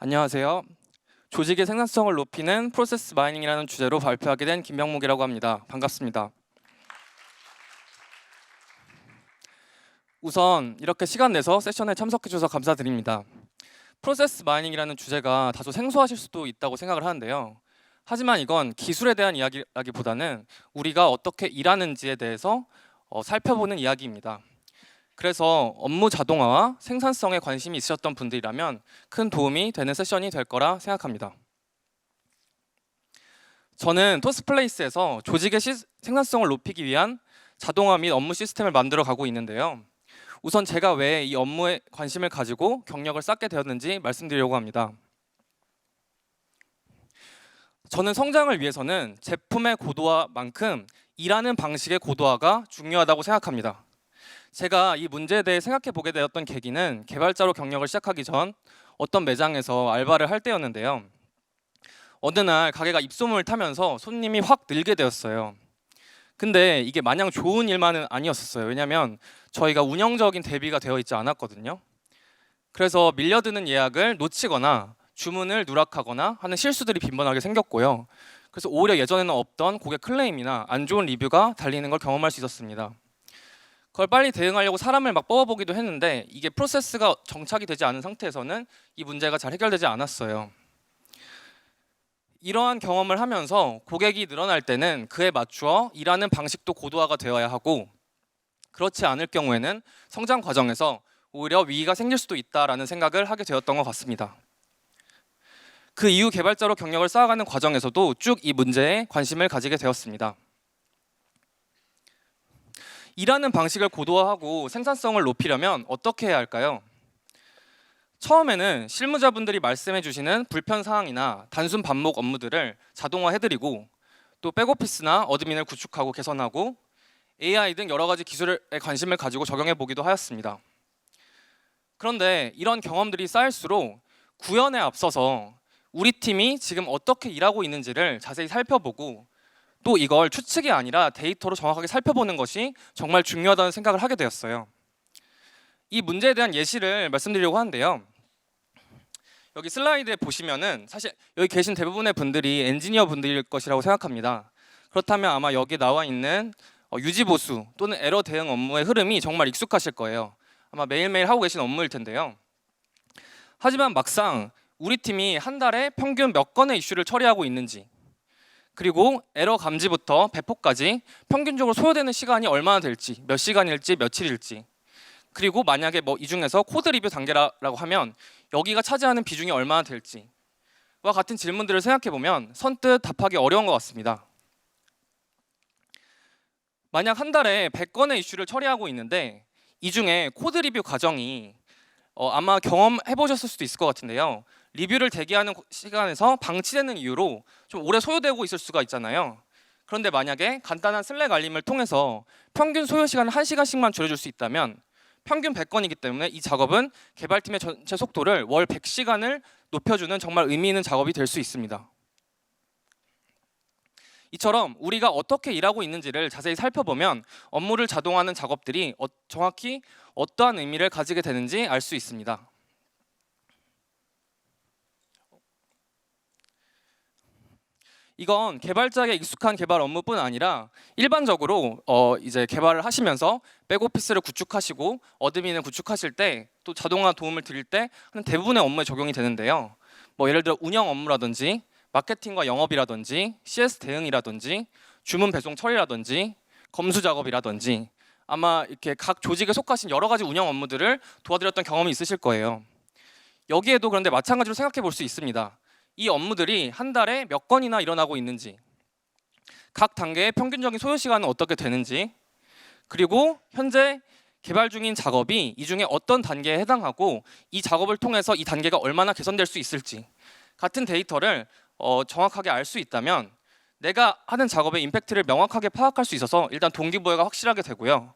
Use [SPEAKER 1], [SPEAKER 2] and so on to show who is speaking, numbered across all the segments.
[SPEAKER 1] 안녕하세요. 조직의 생산성을 높이는 프로세스 마이닝이라는 주제로 발표하게 된 김명목이라고 합니다. 반갑습니다. 우선 이렇게 시간 내서 세션에 참석해 주셔서 감사드립니다. 프로세스 마이닝이라는 주제가 다소 생소하실 수도 있다고 생각을 하는데요. 하지만 이건 기술에 대한 이야기라기보다는 우리가 어떻게 일하는지에 대해서 살펴보는 이야기입니다. 그래서 업무 자동화와 생산성에 관심이 있으셨던 분들이라면 큰 도움이 되는 세션이 될 거라 생각합니다. 저는 토스플레이스에서 조직의 생산성을 높이기 위한 자동화 및 업무 시스템을 만들어 가고 있는데요. 우선 제가 왜 이 업무에 관심을 가지고 경력을 쌓게 되었는지 말씀드리려고 합니다. 저는 성장을 위해서는 제품의 고도화만큼 일하는 방식의 고도화가 중요하다고 생각합니다. 제가 이 문제에 대해 생각해 보게 되었던 계기는 개발자로 경력을 시작하기 전 어떤 매장에서 알바를 할 때였는데요. 어느 날 가게가 입소문을 타면서 손님이 확 늘게 되었어요. 근데 이게 마냥 좋은 일만은 아니었어요. 왜냐하면 저희가 운영적인 대비가 되어 있지 않았거든요. 그래서 밀려드는 예약을 놓치거나 주문을 누락하거나 하는 실수들이 빈번하게 생겼고요. 그래서 오히려 예전에는 없던 고객 클레임이나 안 좋은 리뷰가 달리는 걸 경험할 수 있었습니다. 그걸 빨리 대응하려고 사람을 막 뽑아보기도 했는데 이게 프로세스가 정착이 되지 않은 상태에서는 이 문제가 잘 해결되지 않았어요. 이러한 경험을 하면서 고객이 늘어날 때는 그에 맞추어 일하는 방식도 고도화가 되어야 하고, 그렇지 않을 경우에는 성장 과정에서 오히려 위기가 생길 수도 있다라는 생각을 하게 되었던 것 같습니다. 그 이후 개발자로 경력을 쌓아가는 과정에서도 쭉 이 문제에 관심을 가지게 되었습니다. 일하는 방식을 고도화하고 생산성을 높이려면 어떻게 해야 할까요? 처음에는 실무자분들이 말씀해 주시는 불편 사항이나 단순 반복 업무들을 자동화해드리고, 또 백오피스나 어드민을 구축하고 개선하고 AI 등 여러 가지 기술에 관심을 가지고 적용해 보기도 하였습니다. 그런데 이런 경험들이 쌓일수록 구현에 앞서서 우리 팀이 지금 어떻게 일하고 있는지를 자세히 살펴보고, 또 이걸 추측이 아니라 데이터로 정확하게 살펴보는 것이 정말 중요하다는 생각을 하게 되었어요. 이 문제에 대한 예시를 말씀드리려고 하는데요. 여기 슬라이드에 보시면은 사실 여기 계신 대부분의 분들이 엔지니어 분들일 것이라고 생각합니다. 그렇다면 아마 여기 나와 있는 유지 보수 또는 에러 대응 업무의 흐름이 정말 익숙하실 거예요. 아마 매일매일 하고 계신 업무일 텐데요. 하지만 막상 우리 팀이 한 달에 평균 몇 건의 이슈를 처리하고 있는지, 그리고 에러 감지부터 배포까지 평균적으로 소요되는 시간이 얼마나 될지, 몇 시간일지 며칠일지, 그리고 만약에 이 중에서 코드 리뷰 단계라고 하면 여기가 차지하는 비중이 얼마나 될지와 같은 질문들을 생각해 보면 선뜻 답하기 어려운 것 같습니다. 만약 한 달에 100건의 이슈를 처리하고 있는데 이 중에 코드 리뷰 과정이 아마 경험해 보셨을 수도 있을 것 같은데요. 리뷰를 대기하는 시간에서 방치되는 이유로 좀 오래 소요되고 있을 수가 있잖아요. 그런데 만약에 간단한 슬랙 알림을 통해서 평균 소요 시간을 1시간씩만 줄여줄 수 있다면 평균 100건이기 때문에 이 작업은 개발팀의 전체 속도를 월 100시간을 높여주는 정말 의미 있는 작업이 될 수 있습니다. 이처럼 우리가 어떻게 일하고 있는지를 자세히 살펴보면 업무를 자동화하는 작업들이 정확히 어떠한 의미를 가지게 되는지 알 수 있습니다. 이건 개발자에게 익숙한 개발 업무뿐 아니라 일반적으로 이제 개발을 하시면서 백오피스를 구축하시고 어드민을 구축하실 때, 또 자동화 도움을 드릴 때 하는 대부분의 업무에 적용이 되는데요. 예를 들어 운영 업무라든지 마케팅과 영업이라든지 CS 대응이라든지 주문 배송 처리라든지 검수 작업이라든지 아마 이렇게 각 조직에 속하신 여러 가지 운영 업무들을 도와드렸던 경험이 있으실 거예요. 여기에도 그런데 마찬가지로 생각해 볼 수 있습니다. 이 업무들이 한 달에 몇 건이나 일어나고 있는지, 각 단계의 평균적인 소요 시간은 어떻게 되는지, 그리고 현재 개발 중인 작업이 이 중에 어떤 단계에 해당하고 이 작업을 통해서 이 단계가 얼마나 개선될 수 있을지 같은 데이터를 정확하게 알 수 있다면 내가 하는 작업의 임팩트를 명확하게 파악할 수 있어서 일단 동기부여가 확실하게 되고요.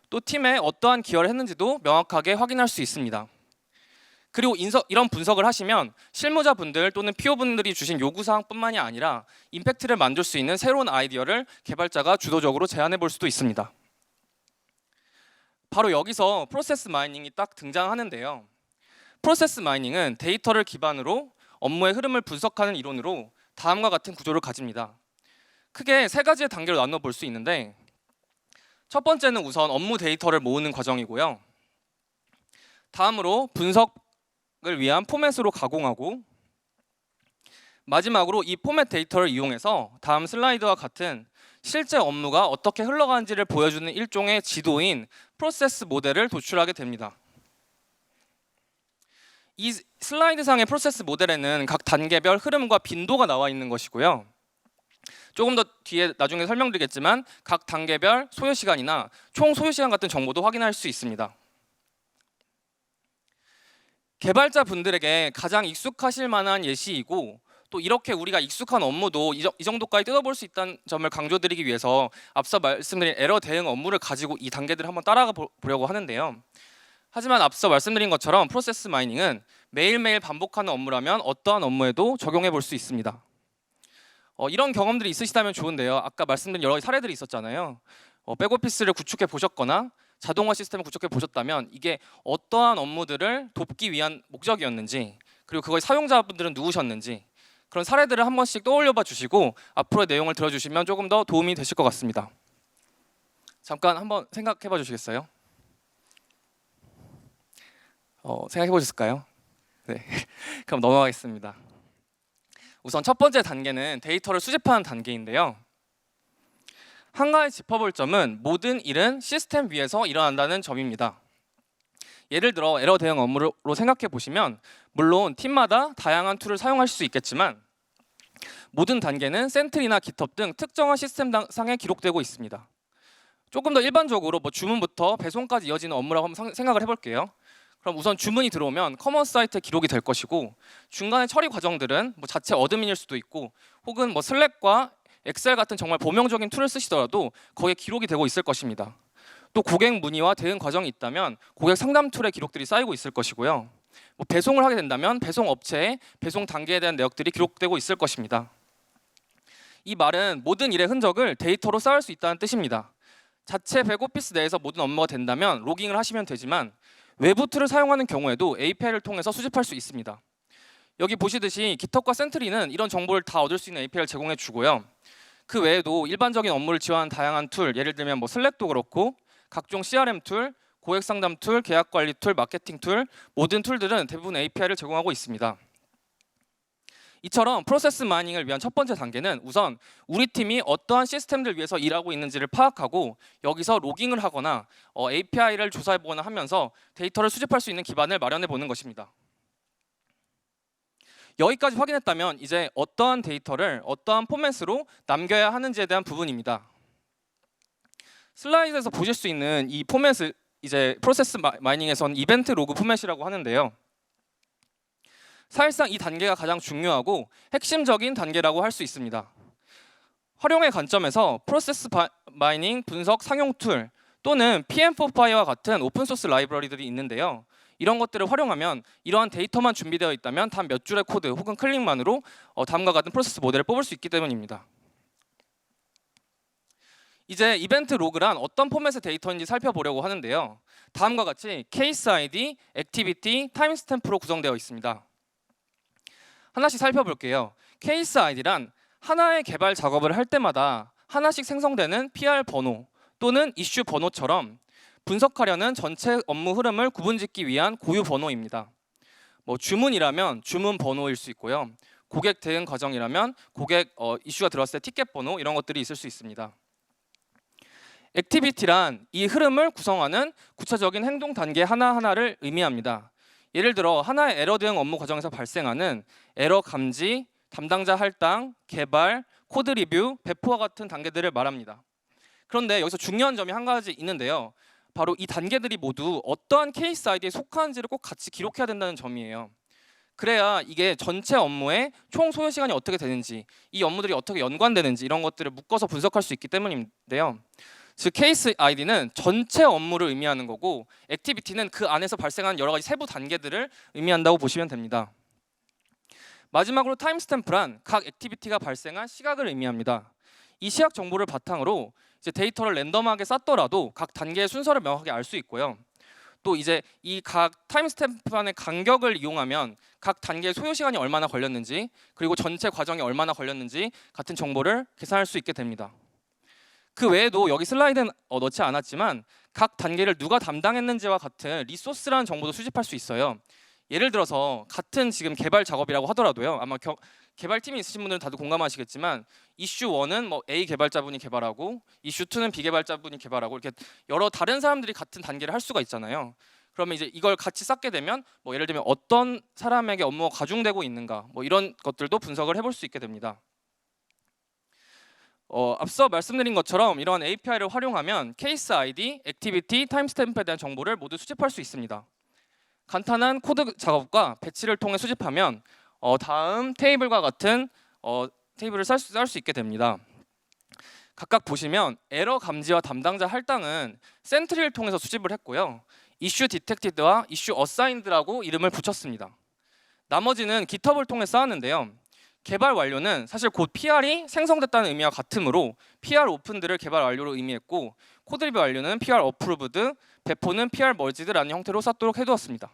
[SPEAKER 1] 또 팀에 어떠한 기여를 했는지도 명확하게 확인할 수 있습니다. 그리고 이런 분석을 하시면 실무자분들 또는 PO분들이 주신 요구사항뿐만이 아니라 임팩트를 만들 수 있는 새로운 아이디어를 개발자가 주도적으로 제안해 볼 수도 있습니다. 바로 여기서 프로세스 마이닝이 딱 등장하는데요. 프로세스 마이닝은 데이터를 기반으로 업무의 흐름을 분석하는 이론으로 다음과 같은 구조를 가집니다. 크게 세 가지의 단계로 나눠 볼 수 있는데, 첫 번째는 우선 업무 데이터를 모으는 과정이고요. 다음으로 분석을 위한 포맷으로 가공하고, 마지막으로 이 포맷 데이터를 이용해서 다음 슬라이드와 같은 실제 업무가 어떻게 흘러가는지를 보여주는 일종의 지도인 프로세스 모델을 도출하게 됩니다. 이 슬라이드상의 프로세스 모델에는 각 단계별 흐름과 빈도가 나와 있는 것이고요. 조금 더 뒤에 나중에 설명드리겠지만 각 단계별 소요시간이나 총 소요시간 같은 정보도 확인할 수 있습니다. 개발자분들에게 가장 익숙하실 만한 예시이고, 또 이렇게 우리가 익숙한 업무도 이 정도까지 뜯어볼 수 있다는 점을 강조드리기 위해서 앞서 말씀드린 에러 대응 업무를 가지고 이 단계들을 한번 따라가 보려고 하는데요. 하지만 앞서 말씀드린 것처럼 프로세스 마이닝은 매일매일 반복하는 업무라면 어떠한 업무에도 적용해 볼 수 있습니다. 이런 경험들이 있으시다면 좋은데요. 아까 말씀드린 여러 가지 사례들이 있었잖아요. 백오피스를 구축해 보셨거나 자동화 시스템을 구축해 보셨다면 이게 어떠한 업무들을 돕기 위한 목적이었는지, 그리고 그걸 사용자분들은 누구셨는지, 그런 사례들을 한 번씩 떠올려 봐 주시고 앞으로의 내용을 들어주시면 조금 더 도움이 되실 것 같습니다. 잠깐 한번 생각해 봐 주시겠어요? 생각해 보셨을까요? 네, 그럼 넘어가겠습니다. 우선 첫 번째 단계는 데이터를 수집하는 단계인데요. 한 가지 짚어볼 점은 모든 일은 시스템 위에서 일어난다는 점입니다. 예를 들어 에러 대응 업무로 생각해 보시면 물론 팀마다 다양한 툴을 사용할 수 있겠지만 모든 단계는 센트리나 깃헙 등 특정한 시스템상에 기록되고 있습니다. 조금 더 일반적으로 주문부터 배송까지 이어지는 업무라고 한번 생각을 해볼게요. 그럼 우선 주문이 들어오면 커먼 사이트에 기록이 될 것이고, 중간의 처리 과정들은 자체 어드민일 수도 있고, 혹은 슬랙과 엑셀 같은 정말 범용적인 툴을 쓰시더라도 거기에 기록이 되고 있을 것입니다. 또 고객 문의와 대응 과정이 있다면 고객 상담 툴에 기록들이 쌓이고 있을 것이고요. 배송을 하게 된다면 배송 업체의 배송 단계에 대한 내역들이 기록되고 있을 것입니다. 이 말은 모든 일의 흔적을 데이터로 쌓을 수 있다는 뜻입니다. 자체 백오피스 내에서 모든 업무가 된다면 로깅을 하시면 되지만 외부 툴을 사용하는 경우에도 API를 통해서 수집할 수 있습니다. 여기 보시듯이 깃헙과 센트리는 이런 정보를 다 얻을 수 있는 API를 제공해 주고요. 그 외에도 일반적인 업무를 지원하는 다양한 툴, 예를 들면 슬랙도 그렇고 각종 CRM 툴, 고객 상담 툴, 계약 관리 툴, 마케팅 툴, 모든 툴들은 대부분 API를 제공하고 있습니다. 이처럼 프로세스 마이닝을 위한 첫 번째 단계는 우선 우리 팀이 어떠한 시스템들 위해서 일하고 있는지를 파악하고 여기서 로깅을 하거나 API를 조사해 보거나 하면서 데이터를 수집할 수 있는 기반을 마련해 보는 것입니다. 여기까지 확인했다면 이제 어떠한 데이터를 어떠한 포맷으로 남겨야 하는지에 대한 부분입니다. 슬라이드에서 보실 수 있는 이 포맷을 이제 프로세스 마이닝에서는 이벤트 로그 포맷이라고 하는데요. 사실상 이 단계가 가장 중요하고 핵심적인 단계라고 할 수 있습니다. 활용의 관점에서 프로세스 마이닝 분석 상용 툴 또는 PM4Pi와 같은 오픈소스 라이브러리들이 있는데요. 이런 것들을 활용하면 이러한 데이터만 준비되어 있다면 단 몇 줄의 코드 혹은 클릭만으로 다음과 같은 프로세스 모델을 뽑을 수 있기 때문입니다. 이제 이벤트 로그란 어떤 포맷의 데이터인지 살펴보려고 하는데요. 다음과 같이 케이스 아이디, 액티비티, 타임스탬프로 구성되어 있습니다. 하나씩 살펴볼게요. 케이스 아이디란 하나의 개발 작업을 할 때마다 하나씩 생성되는 PR 번호 또는 이슈 번호처럼 분석하려는 전체 업무 흐름을 구분짓기 위한 고유 번호입니다. 주문이라면 주문 번호일 수 있고요. 고객 대응 과정이라면 고객 이슈가 들어왔을 때 티켓 번호, 이런 것들이 있을 수 있습니다. 액티비티란 이 흐름을 구성하는 구체적인 행동 단계 하나하나를 의미합니다. 예를 들어 하나의 에러 대응 업무 과정에서 발생하는 에러 감지, 담당자 할당, 개발, 코드 리뷰, 배포와 같은 단계들을 말합니다. 그런데 여기서 중요한 점이 한 가지 있는데요. 바로 이 단계들이 모두 어떠한 케이스 아이디에 속하는지를 꼭 같이 기록해야 된다는 점이에요. 그래야 이게 전체 업무의 총 소요 시간이 어떻게 되는지, 이 업무들이 어떻게 연관되는지 이런 것들을 묶어서 분석할 수 있기 때문인데요. 즉 케이스 아이디는 전체 업무를 의미하는 거고, 액티비티는 그 안에서 발생하는 여러 가지 세부 단계들을 의미한다고 보시면 됩니다. 마지막으로 타임스탬프란 각 액티비티가 발생한 시각을 의미합니다. 이 시각 정보를 바탕으로 이제 데이터를 랜덤하게 쌓더라도 각 단계의 순서를 명확하게 알 수 있고요. 또 이제 이 각 타임스탬프만의 간격을 이용하면 각 단계의 소요 시간이 얼마나 걸렸는지, 그리고 전체 과정이 얼마나 걸렸는지 같은 정보를 계산할 수 있게 됩니다. 그 외에도 여기 슬라이드는 넣지 않았지만 각 단계를 누가 담당했는지와 같은 리소스라는 정보도 수집할 수 있어요. 예를 들어서 같은 지금 개발 작업이라고 하더라도요. 아마 개발팀이 있으신 분들은 다들 공감하시겠지만 이슈 1은 뭐 A 개발자분이 개발하고 이슈 2는 B 개발자분이 개발하고 이렇게 여러 다른 사람들이 같은 단계를 할 수가 있잖아요. 그러면 이제 이걸 같이 쌓게 되면 뭐 예를 들면 어떤 사람에게 업무가 과중되고 있는가 뭐 이런 것들도 분석을 해볼 수 있게 됩니다. 앞서 말씀드린 것처럼 이러한 API를 활용하면 케이스 ID, 액티비티, 타임스탬프에 대한 정보를 모두 수집할 수 있습니다. 간단한 코드 작업과 배치를 통해 수집하면 다음 테이블과 같은 테이블을 쌀 수 있게 됩니다. 각각 보시면 에러 감지와 담당자 할당은 센트리를 통해서 수집을 했고요. 이슈 디텍티드와 이슈 어사인드라고 이름을 붙였습니다. 나머지는 GitHub을 통해 쌓았는데요. 개발 완료는 사실 곧 PR이 생성됐다는 의미와 같으므로 PR 오픈드를 개발 완료로 의미했고 코드 리뷰 완료는 PR 어프루브드, 배포는 PR 머지드라는 형태로 쌓도록 해두었습니다.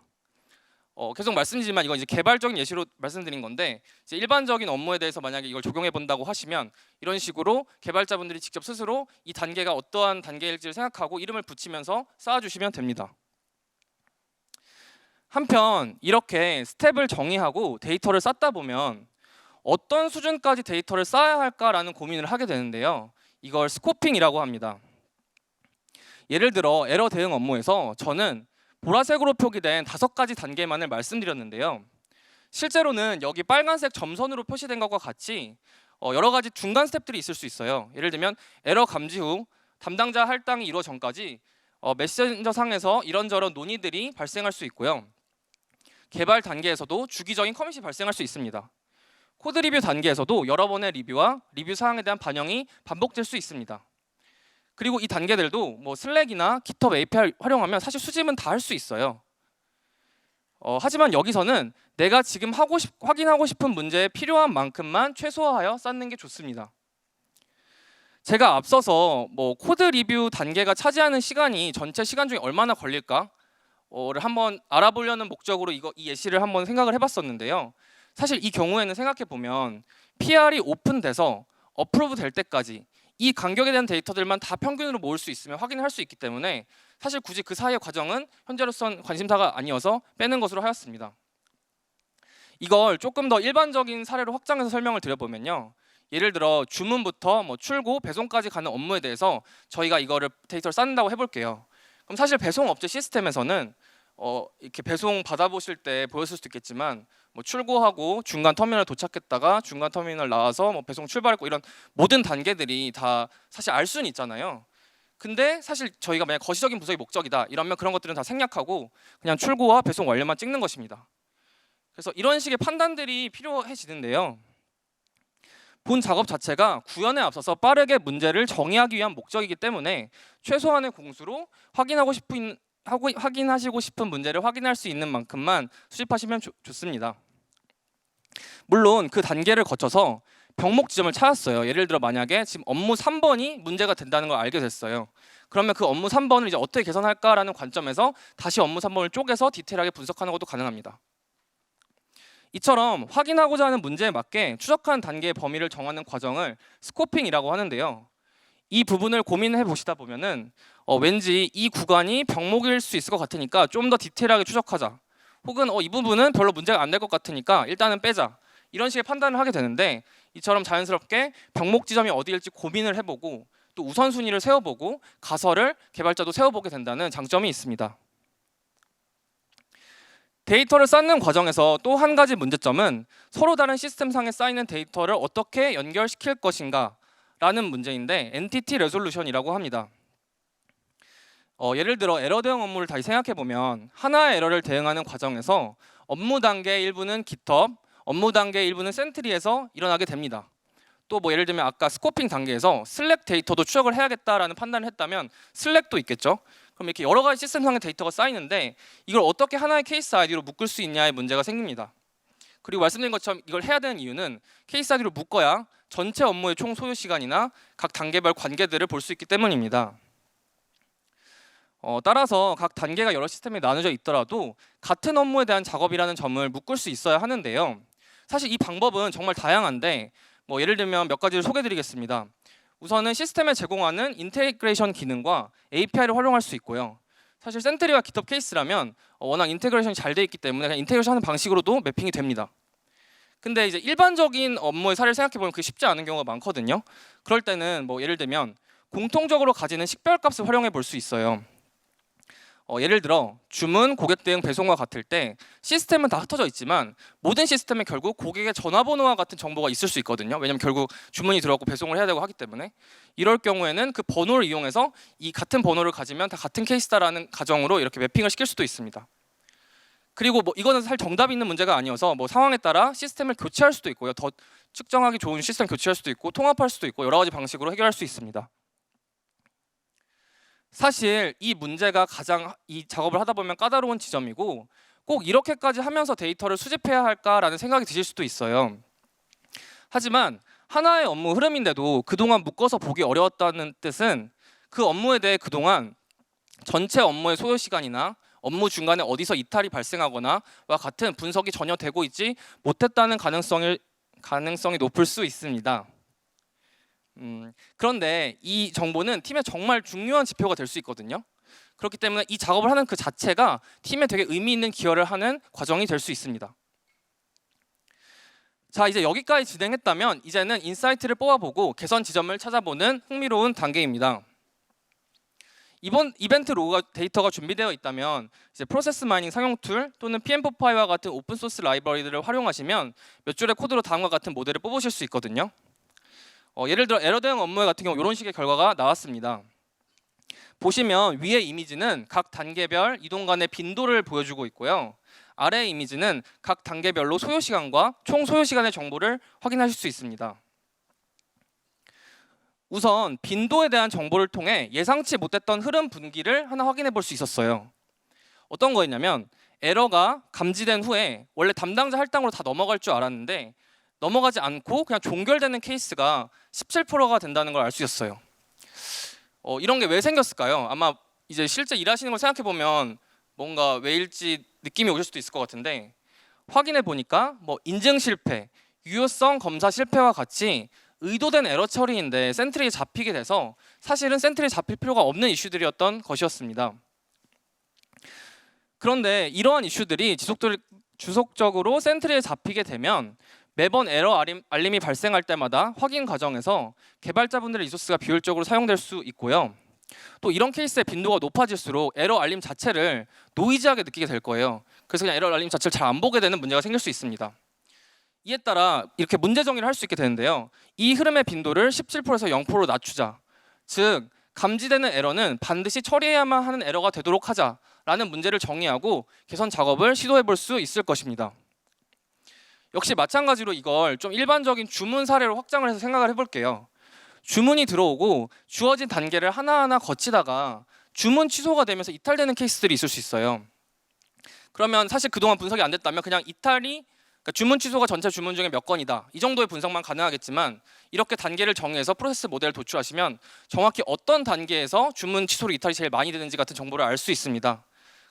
[SPEAKER 1] 계속 말씀드리지만 이건 이제 개발적인 예시로 말씀드린 건데 이제 일반적인 업무에 대해서 만약에 이걸 적용해 본다고 하시면 이런 식으로 개발자분들이 직접 스스로 이 단계가 어떠한 단계일지를 생각하고 이름을 붙이면서 쌓아주시면 됩니다. 한편 이렇게 스텝을 정의하고 데이터를 쌓다 보면 어떤 수준까지 데이터를 쌓아야 할까라는 고민을 하게 되는데요. 이걸 스코핑이라고 합니다. 예를 들어 에러 대응 업무에서 저는 보라색으로 표기된 5가지 단계만을 말씀드렸는데요. 실제로는 여기 빨간색 점선으로 표시된 것과 같이 여러 가지 중간 스텝들이 있을 수 있어요. 예를 들면 에러 감지 후 담당자 할당이 이루어 전까지 메신저 상에서 이런저런 논의들이 발생할 수 있고요. 개발 단계에서도 주기적인 커밋이 발생할 수 있습니다. 코드 리뷰 단계에서도 여러 번의 리뷰와 리뷰 사항에 대한 반영이 반복될 수 있습니다. 그리고 이 단계들도 뭐 슬랙이나 GitHub API 활용하면 사실 수집은 다 할 수 있어요. 하지만 여기서는 내가 지금 확인하고 싶은 문제에 필요한 만큼만 최소화하여 쌓는 게 좋습니다. 제가 앞서서 뭐 코드 리뷰 단계가 차지하는 시간이 전체 시간 중에 얼마나 걸릴까를 한번 알아보려는 목적으로 이 예시를 한번 생각을 해봤었는데요. 사실 이 경우에는 생각해 보면 PR이 오픈돼서 어프로브 될 때까지 이 간격에 대한 데이터들만 다 평균으로 모을 수 있으면 확인할 수 있기 때문에 사실 굳이 그 사이의 과정은 현재로선 관심사가 아니어서 빼는 것으로 하였습니다. 이걸 조금 더 일반적인 사례로 확장해서 설명을 드려보면요. 예를 들어 주문부터 뭐 출고, 배송까지 가는 업무에 대해서 저희가 이거를 데이터를 쌓는다고 해볼게요. 그럼 사실 배송업체 시스템에서는 이렇게 배송 받아보실 때 보였을 수도 있겠지만 뭐 출고하고 중간 터미널 도착했다가 중간 터미널 나와서 뭐 배송 출발했고 이런 모든 단계들이 다 사실 알 수는 있잖아요. 근데 사실 저희가 만약 거시적인 분석이 목적이다 이러면 그런 것들은 다 생략하고 그냥 출고와 배송 완료만 찍는 것입니다. 그래서 이런 식의 판단들이 필요해지는데요. 본 작업 자체가 구현에 앞서서 빠르게 문제를 정의하기 위한 목적이기 때문에 최소한의 공수로 확인하시고 싶은 문제를 확인할 수 있는 만큼만 수집하시면 좋습니다. 물론 그 단계를 거쳐서 병목 지점을 찾았어요. 예를 들어 만약에 지금 업무 3번이 문제가 된다는 걸 알게 됐어요. 그러면 그 업무 3번을 이제 어떻게 개선할까라는 관점에서 다시 업무 3번을 쪼개서 디테일하게 분석하는 것도 가능합니다. 이처럼 확인하고자 하는 문제에 맞게 추적한 단계의 범위를 정하는 과정을 스코핑이라고 하는데요. 이 부분을 고민해 보시다 보면은 왠지 이 구간이 병목일 수 있을 것 같으니까 좀 더 디테일하게 추적하자. 혹은 이 부분은 별로 문제가 안 될 것 같으니까 일단은 빼자. 이런 식의 판단을 하게 되는데 이처럼 자연스럽게 병목 지점이 어디일지 고민을 해보고 또 우선순위를 세워보고 가설을 개발자도 세워보게 된다는 장점이 있습니다. 데이터를 쌓는 과정에서 또 한 가지 문제점은 서로 다른 시스템상에 쌓이는 데이터를 어떻게 연결시킬 것인가 라는 문제인데 엔티티 레솔루션이라고 합니다. 예를 들어 에러 대응 업무를 다시 생각해보면 하나의 에러를 대응하는 과정에서 업무 단계 일부는 GitHub, 업무 단계 일부는 센트리에서 일어나게 됩니다. 또 뭐 예를 들면 아까 스코핑 단계에서 슬랙 데이터도 추적을 해야겠다라는 판단을 했다면 슬랙도 있겠죠. 그럼 이렇게 여러 가지 시스템상의 데이터가 쌓이는데 이걸 어떻게 하나의 케이스 아이디로 묶을 수 있냐의 문제가 생깁니다. 그리고 말씀드린 것처럼 이걸 해야 되는 이유는 케이스 아이디로 묶어야 전체 업무의 총 소요 시간이나 각 단계별 관계들을 볼 수 있기 때문입니다. 따라서 각 단계가 여러 시스템에 나눠져 있더라도 같은 업무에 대한 작업이라는 점을 묶을 수 있어야 하는데요. 사실 이 방법은 정말 다양한데 예를 들면 몇 가지를 소개해드리겠습니다. 우선은 시스템에 제공하는 인테그레이션 기능과 API를 활용할 수 있고요. 사실 센트리와 GitHub 케이스라면 워낙 인테그레이션이 잘 돼 있기 때문에 그냥 인테그레이션 하는 방식으로도 매핑이 됩니다. 근데 이제 일반적인 업무의 사례를 생각해보면 그게 쉽지 않은 경우가 많거든요. 그럴 때는 예를 들면 공통적으로 가지는 식별값을 활용해 볼 수 있어요. 예를 들어 주문, 고객 대응, 배송과 같을 때 시스템은 다 흩어져 있지만 모든 시스템에 결국 고객의 전화번호와 같은 정보가 있을 수 있거든요. 왜냐하면 결국 주문이 들어왔고 배송을 해야 되고 하기 때문에 이럴 경우에는 그 번호를 이용해서 이 같은 번호를 가지면 다 같은 케이스다라는 가정으로 이렇게 매핑을 시킬 수도 있습니다. 그리고 이거는 사실 정답이 있는 문제가 아니어서 상황에 따라 시스템을 교체할 수도 있고요. 더 측정하기 좋은 시스템 교체할 수도 있고 통합할 수도 있고 여러 가지 방식으로 해결할 수 있습니다. 사실 이 문제가 가장 이 작업을 하다 보면 까다로운 지점이고 꼭 이렇게까지 하면서 데이터를 수집해야 할까라는 생각이 드실 수도 있어요. 하지만 하나의 업무 흐름인데도 그동안 묶어서 보기 어려웠다는 뜻은 그 업무에 대해 그동안 전체 업무의 소요 시간이나 업무 중간에 어디서 이탈이 발생하거나 와 같은 분석이 전혀 되고 있지 못했다는 가능성이 높을 수 있습니다. 그런데 이 정보는 팀에 정말 중요한 지표가 될 수 있거든요. 그렇기 때문에 이 작업을 하는 그 자체가 팀에 되게 의미 있는 기여를 하는 과정이 될 수 있습니다. 자, 이제 여기까지 진행했다면 이제는 인사이트를 뽑아보고 개선 지점을 찾아보는 흥미로운 단계입니다. 이번 이벤트 로그가 데이터가 준비되어 있다면 이제 프로세스 마이닝 상용 툴 또는 PM4파이와 같은 오픈 소스 라이브러리들을 활용하시면 몇 줄의 코드로 다음과 같은 모델을 뽑으실 수 있거든요. 예를 들어 에러 대응 업무 같은 경우 이런 식의 결과가 나왔습니다. 보시면 위의 이미지는 각 단계별 이동 간의 빈도를 보여주고 있고요. 아래 이미지는 각 단계별로 소요 시간과 총 소요 시간의 정보를 확인하실 수 있습니다. 우선 빈도에 대한 정보를 통해 예상치 못했던 흐름 분기를 하나 확인해 볼 수 있었어요. 어떤 거였냐면 에러가 감지된 후에 원래 담당자 할당으로 다 넘어갈 줄 알았는데 넘어가지 않고 그냥 종결되는 케이스가 17%가 된다는 걸 알 수 있었어요. 이런 게 왜 생겼을까요? 아마 이제 실제 일하시는 걸 생각해 보면 뭔가 왜일지 느낌이 오실 수도 있을 것 같은데 확인해 보니까 인증 실패, 유효성 검사 실패와 같이 의도된 에러 처리인데 센트리에 잡히게 돼서 사실은 센트리에 잡힐 필요가 없는 이슈들이었던 것이었습니다. 그런데 이러한 이슈들이 지속적으로 센트리에 잡히게 되면 매번 에러 알림이 발생할 때마다 확인 과정에서 개발자분들의 리소스가 비효율적으로 사용될 수 있고요. 또 이런 케이스의 빈도가 높아질수록 에러 알림 자체를 노이즈하게 느끼게 될 거예요. 그래서 그냥 에러 알림 자체를 잘 안 보게 되는 문제가 생길 수 있습니다. 이에 따라 이렇게 문제 정의를 할 수 있게 되는데요. 이 흐름의 빈도를 17%에서 0%로 낮추자. 즉 감지되는 에러는 반드시 처리해야만 하는 에러가 되도록 하자라는 문제를 정의하고 개선 작업을 시도해 볼 수 있을 것입니다. 역시 마찬가지로 이걸 좀 일반적인 주문 사례로 확장을 해서 생각을 해볼게요. 주문이 들어오고 주어진 단계를 하나하나 거치다가 주문 취소가 되면서 이탈되는 케이스들이 있을 수 있어요. 그러면 사실 그동안 분석이 안 됐다면 그냥 이탈이 그러니까 주문 취소가 전체 주문 중에 몇 건이다 이 정도의 분석만 가능하겠지만 이렇게 단계를 정해서 프로세스 모델을 도출하시면 정확히 어떤 단계에서 주문 취소로 이탈이 제일 많이 되는지 같은 정보를 알 수 있습니다.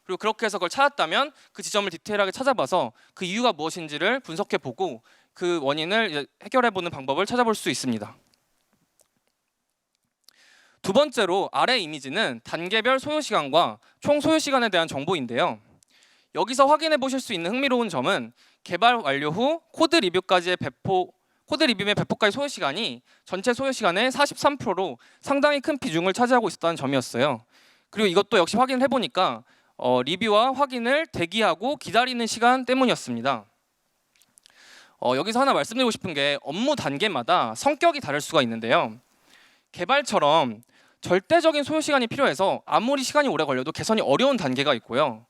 [SPEAKER 1] 그리고 그렇게 해서 그걸 찾았다면 그 지점을 디테일하게 찾아봐서 그 이유가 무엇인지를 분석해보고 그 원인을 이제 해결해보는 방법을 찾아볼 수 있습니다. 두 번째로 아래 이미지는 단계별 소요 시간과 총 소요 시간에 대한 정보인데요. 여기서 확인해 보실 수 있는 흥미로운 점은 개발 완료 후 코드 리뷰의 배포까지 소요 시간이 전체 소요 시간의 43%로 상당히 큰 비중을 차지하고 있었다는 점이었어요. 그리고 이것도 역시 확인을 해보니까 리뷰와 확인을 대기하고 기다리는 시간 때문이었습니다. 여기서 하나 말씀드리고 싶은 게 업무 단계마다 성격이 다를 수가 있는데요. 개발처럼 절대적인 소요 시간이 필요해서 아무리 시간이 오래 걸려도 개선이 어려운 단계가 있고요.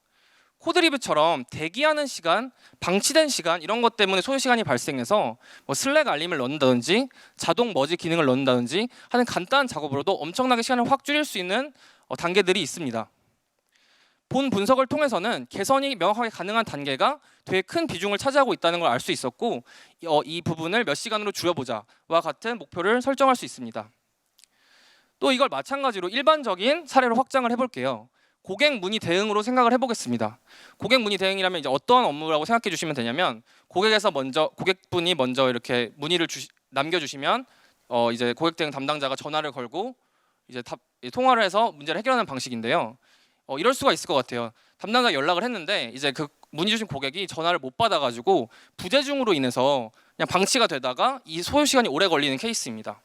[SPEAKER 1] 코드 리뷰처럼 대기하는 시간, 방치된 시간 이런 것 때문에 소요 시간이 발생해서 슬랙 알림을 넣는다든지 자동 머지 기능을 넣는다든지 하는 간단한 작업으로도 엄청나게 시간을 확 줄일 수 있는 단계들이 있습니다. 본 분석을 통해서는 개선이 명확하게 가능한 단계가 되게 큰 비중을 차지하고 있다는 걸 알 수 있었고 이 부분을 몇 시간으로 줄여보자와 같은 목표를 설정할 수 있습니다. 또 이걸 마찬가지로 일반적인 사례로 확장을 해볼게요. 고객 문의 대응으로 생각을 해보겠습니다. 고객 문의 대응이라면 이제 어떤 업무라고 생각해 주시면 되냐면 고객분이 먼저 이렇게 문의를 남겨주시면 이제 고객 대응 담당자가 전화를 걸고 이제 통화를 해서 문제를 해결하는 방식인데요. 이럴 수가 있을 것 같아요. 담당자 연락을 했는데 이제 그 문의 주신 고객이 전화를 못 받아가지고 부재중으로 인해서 그냥 방치가 되다가 이 소요 시간이 오래 걸리는 케이스입니다.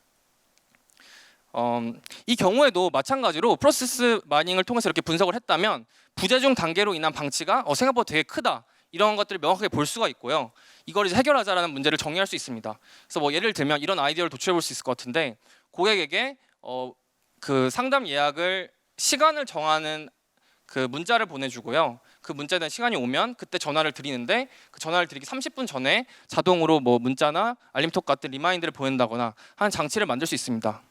[SPEAKER 1] 이 경우에도 마찬가지로 프로세스 마이닝을 통해서 이렇게 분석을 했다면 부재중 단계로 인한 방치가 생각보다 되게 크다, 이런 것들을 명확하게 볼 수가 있고요. 이걸 이제 해결하자라는 문제를 정리할 수 있습니다. 그래서 뭐 예를 들면 이런 아이디어를 도출해 볼 수 있을 것 같은데, 고객에게 그 상담 예약을 시간을 정하는 그 문자를 보내주고요. 그 문자에 대한 시간이 오면 그때 전화를 드리는데, 그 전화를 드리기 30분 전에 자동으로 뭐 문자나 알림톡 같은 리마인드를 보낸다거나 하는 장치를 만들 수 있습니다.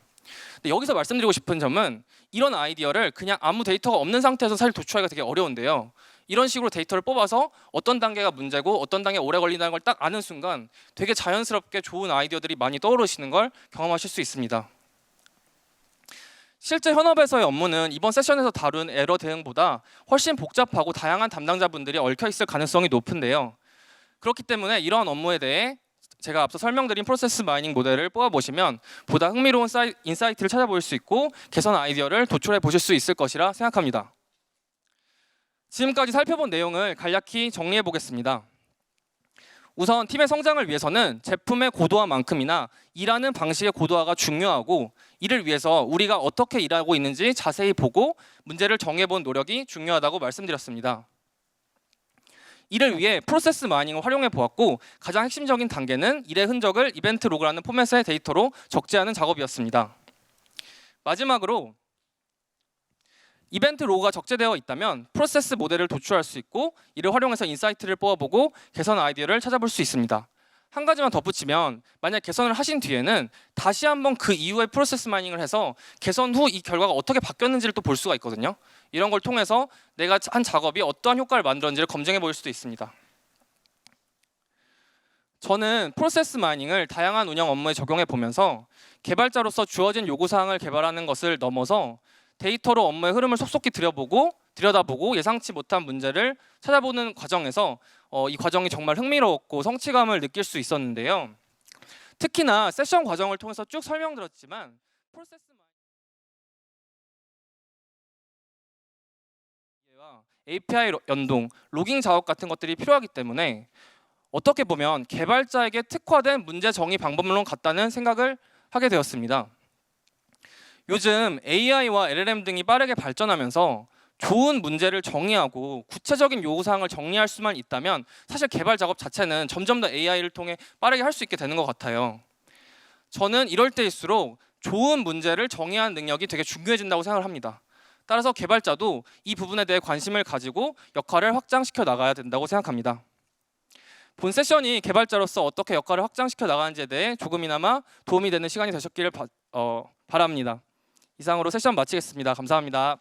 [SPEAKER 1] 근데 여기서 말씀드리고 싶은 점은, 이런 아이디어를 그냥 아무 데이터가 없는 상태에서 사실 도출하기가 되게 어려운데요. 이런 식으로 데이터를 뽑아서 어떤 단계가 문제고 어떤 단계가 오래 걸린다는 걸 딱 아는 순간 되게 자연스럽게 좋은 아이디어들이 많이 떠오르시는 걸 경험하실 수 있습니다. 실제 현업에서의 업무는 이번 세션에서 다룬 에러 대응보다 훨씬 복잡하고 다양한 담당자분들이 얽혀 있을 가능성이 높은데요. 그렇기 때문에 이러한 업무에 대해 제가 앞서 설명드린 프로세스 마이닝 모델을 뽑아보시면 보다 흥미로운 인사이트를 찾아볼 수 있고 개선 아이디어를 도출해 보실 수 있을 것이라 생각합니다. 지금까지 살펴본 내용을 간략히 정리해 보겠습니다. 우선 팀의 성장을 위해서는 제품의 고도화만큼이나 일하는 방식의 고도화가 중요하고, 이를 위해서 우리가 어떻게 일하고 있는지 자세히 보고 문제를 정해본 노력이 중요하다고 말씀드렸습니다. 이를 위해 프로세스 마이닝을 활용해 보았고, 가장 핵심적인 단계는 일의 흔적을 이벤트 로그라는 포맷의 데이터로 적재하는 작업이었습니다. 마지막으로 이벤트 로그가 적재되어 있다면 프로세스 모델을 도출할 수 있고, 이를 활용해서 인사이트를 뽑아보고 개선 아이디어를 찾아볼 수 있습니다. 한 가지만 덧붙이면, 만약 개선을 하신 뒤에는 다시 한번 그 이후에 프로세스 마이닝을 해서 개선 후 이 결과가 어떻게 바뀌었는지를 또 볼 수가 있거든요. 이런 걸 통해서 내가 한 작업이 어떠한 효과를 만들었는지를 검증해 볼 수도 있습니다. 저는 프로세스 마이닝을 다양한 운영 업무에 적용해 보면서 개발자로서 주어진 요구사항을 개발하는 것을 넘어서 데이터로 업무의 흐름을 속속히 들여다보고 예상치 못한 문제를 찾아보는 과정에서 이 과정이 정말 흥미로웠고 성취감을 느낄 수 있었는데요. 특히나 세션 과정을 통해서 쭉 설명드렸지만 프로세스 마이닝과 API 연동, 로깅 작업 같은 것들이 필요하기 때문에 어떻게 보면 개발자에게 특화된 문제 정의 방법론 같다는 생각을 하게 되었습니다. 요즘 AI와 LLM 등이 빠르게 발전하면서 좋은 문제를 정의하고 구체적인 요구사항을 정리할 수만 있다면 사실 개발 작업 자체는 점점 더 AI를 통해 빠르게 할 수 있게 되는 것 같아요. 저는 이럴 때일수록 좋은 문제를 정의하는 능력이 되게 중요해진다고 생각을 합니다. 따라서 개발자도 이 부분에 대해 관심을 가지고 역할을 확장시켜 나가야 된다고 생각합니다. 본 세션이 개발자로서 어떻게 역할을 확장시켜 나가는지에 대해 조금이나마 도움이 되는 시간이 되셨기를 바랍니다. 이상으로 세션 마치겠습니다. 감사합니다.